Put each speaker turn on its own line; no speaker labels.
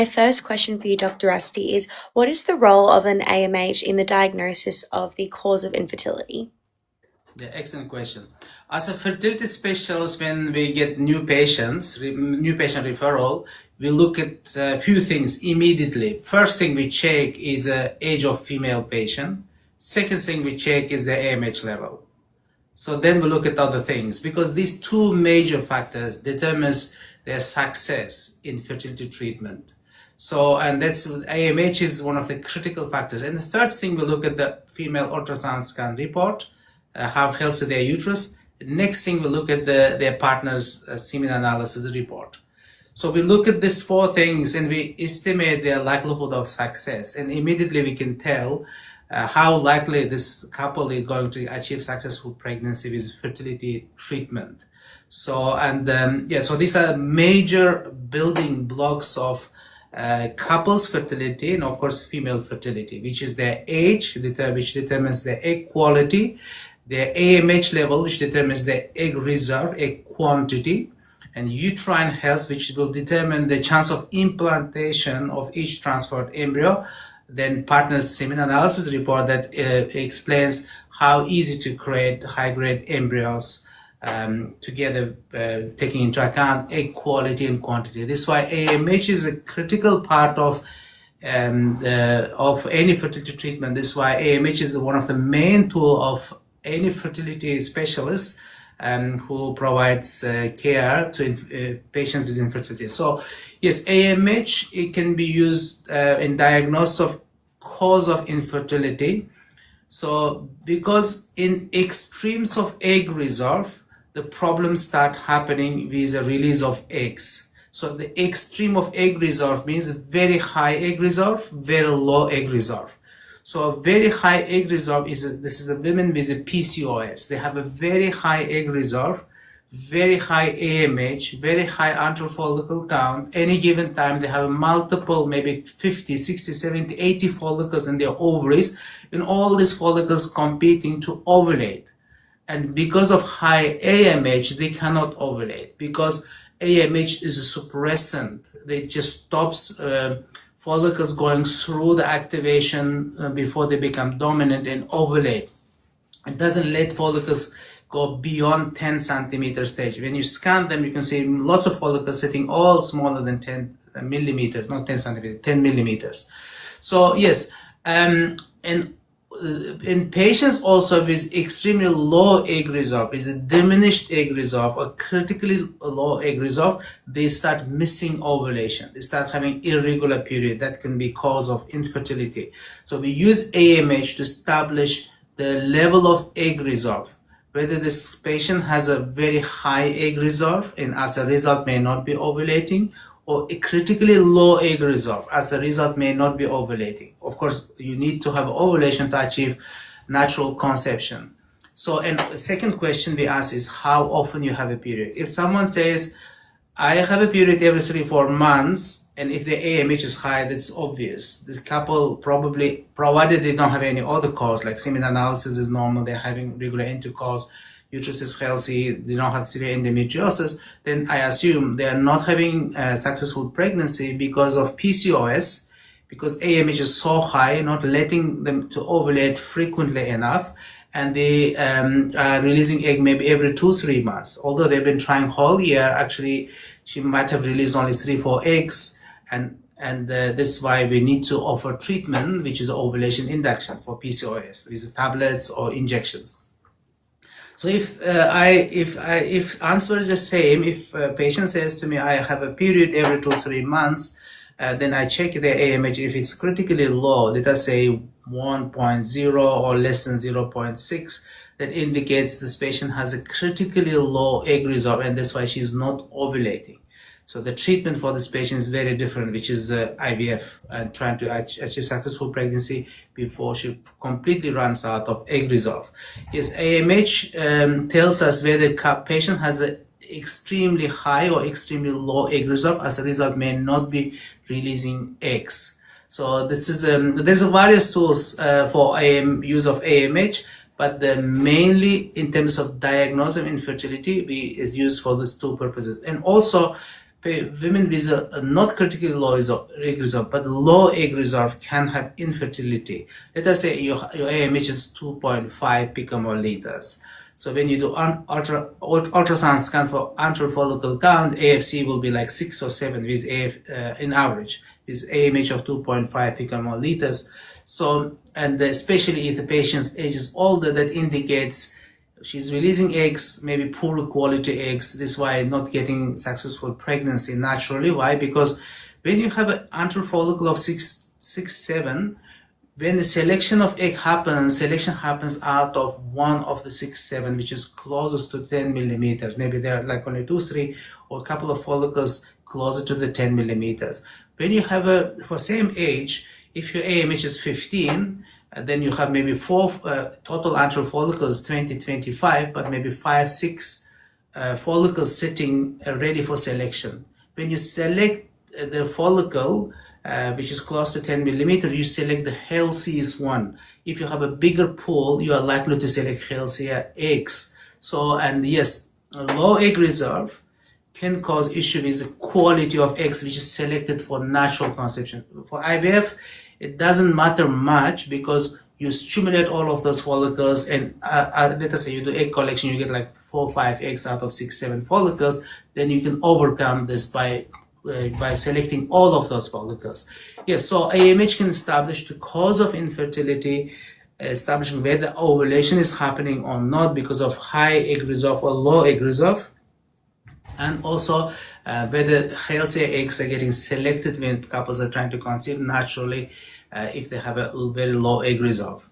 My first question for you, Dr. Rusty, is what is the role of an AMH in the diagnosis of the cause of infertility?
Yeah, excellent question. As a fertility specialist, when we get new new patient referral, we look at a few things immediately. First thing we check is the age of female patient. Second thing we check is the AMH level. So then we look at other things because these two major factors determines their success in fertility treatment. So, and that's AMH is one of the critical factors. And the third thing, we look at the female ultrasound scan report, how healthy their uterus. Next thing, we look at their partner's semen analysis report. So we look at these four things and we estimate their likelihood of success, and immediately we can tell how likely this couple is going to achieve successful pregnancy with fertility treatment. So, and so these are major building blocks of couples fertility, and of course female fertility, which is their age, which determines the egg quality, their AMH level, which determines the egg reserve, egg quantity, and uterine health, which will determine the chance of implantation of each transferred embryo. Then partner's semen analysis report that explains how easy to create high-grade embryos together, taking into account egg quality and quantity. This is why AMH is a critical part of any fertility treatment. This is why AMH is one of the main tools of any fertility specialist who provides care to patients with infertility. So yes, AMH, it can be used in diagnosis of cause of infertility. So because in extremes of egg reserve, the problems start happening with the release of eggs. So the extreme of egg reserve means very high egg reserve, very low egg reserve. So a very high egg reserve this is a women with a PCOS. They have a very high egg reserve, very high AMH, very high antral follicle count. Any given time they have multiple, maybe 50, 60, 70, 80 follicles in their ovaries, and all these follicles competing to ovulate. And because of high AMH, they cannot ovulate because AMH is a suppressant. They just stops follicles going through the activation before they become dominant and ovulate. It doesn't let follicles go beyond 10 centimeter stage. When you scan them, you can see lots of follicles sitting all smaller than 10 millimeters, not 10 centimeters, 10 millimeters. So yes, and in patients also with extremely low egg reserve, is a diminished egg reserve or critically low egg reserve, they start missing ovulation. They start having irregular period. That can be cause of infertility. So we use AMH to establish the level of egg reserve, whether this patient has a very high egg reserve and as a result may not be ovulating, or a critically low egg reserve, as a result may not be ovulating. Of course, you need to have ovulation to achieve natural conception. So, and the second question we ask is how often you have a period. If someone says, I have a period every 3-4 months, and if the AMH is high, that's obvious. This couple probably, provided they don't have any other cause, like semen analysis is normal, they're having regular intercourse, uterus is healthy, they don't have severe endometriosis, then I assume they are not having a successful pregnancy because of PCOS, because AMH is so high, not letting them to ovulate frequently enough, and they are releasing egg maybe every 2-3 months. Although they've been trying whole year, actually she might have released only 3-4 eggs, and this is why we need to offer treatment, which is ovulation induction for PCOS, with tablets or injections. So if answer is the same, if a patient says to me, I have a period every 2-3 months, then I check the AMH. If it's critically low, let us say 1.0 or less than 0.6, that indicates this patient has a critically low egg reserve, and that's why she's not ovulating. So the treatment for this patient is very different, which is IVF, and trying to achieve successful pregnancy before she completely runs out of egg reserve. Yes, AMH tells us whether the patient has an extremely high or extremely low egg reserve, as a result may not be releasing eggs. So this is there's various tools for use of AMH, but mainly in terms of diagnosis of infertility is used for these two purposes. And also women with a not critically low egg reserve but low egg reserve can have infertility. Let us say your AMH is 2.5 picomoliters. So when you do ultrasound scan for antral follicle count, AFC will be like 6 or 7 with in average with AMH of 2.5 picomoliters. So, and especially if the patient's age is older, that indicates she's releasing eggs, maybe poor quality eggs. This is why not getting successful pregnancy naturally. Why? Because when you have an antral follicle of 7, when the selection of egg happens, selection happens out of one of the 6, 7, which is closest to 10 millimeters. Maybe there are like only 2, 3, or a couple of follicles closer to the 10 millimeters. When you have for same age, if your AMH is 15, then you have maybe 4 total antral follicles, 20, 25, but maybe 5, 6 follicles sitting ready for selection. When you select the follicle, which is close to 10 millimeters, you select the healthiest one. If you have a bigger pool, you are likely to select healthier eggs. So, and yes, a low egg reserve can cause issue with the quality of eggs which is selected for natural conception. For IVF, it doesn't matter much because you stimulate all of those follicles, and let us say you do egg collection, you get like 4 or 5 eggs out of 6, 7 follicles. Then you can overcome this by selecting all of those follicles. Yes, so AMH can establish the cause of infertility, establishing whether ovulation is happening or not because of high egg reserve or low egg reserve, and also whether healthier eggs are getting selected when couples are trying to conceive naturally if they have a very low egg reserve.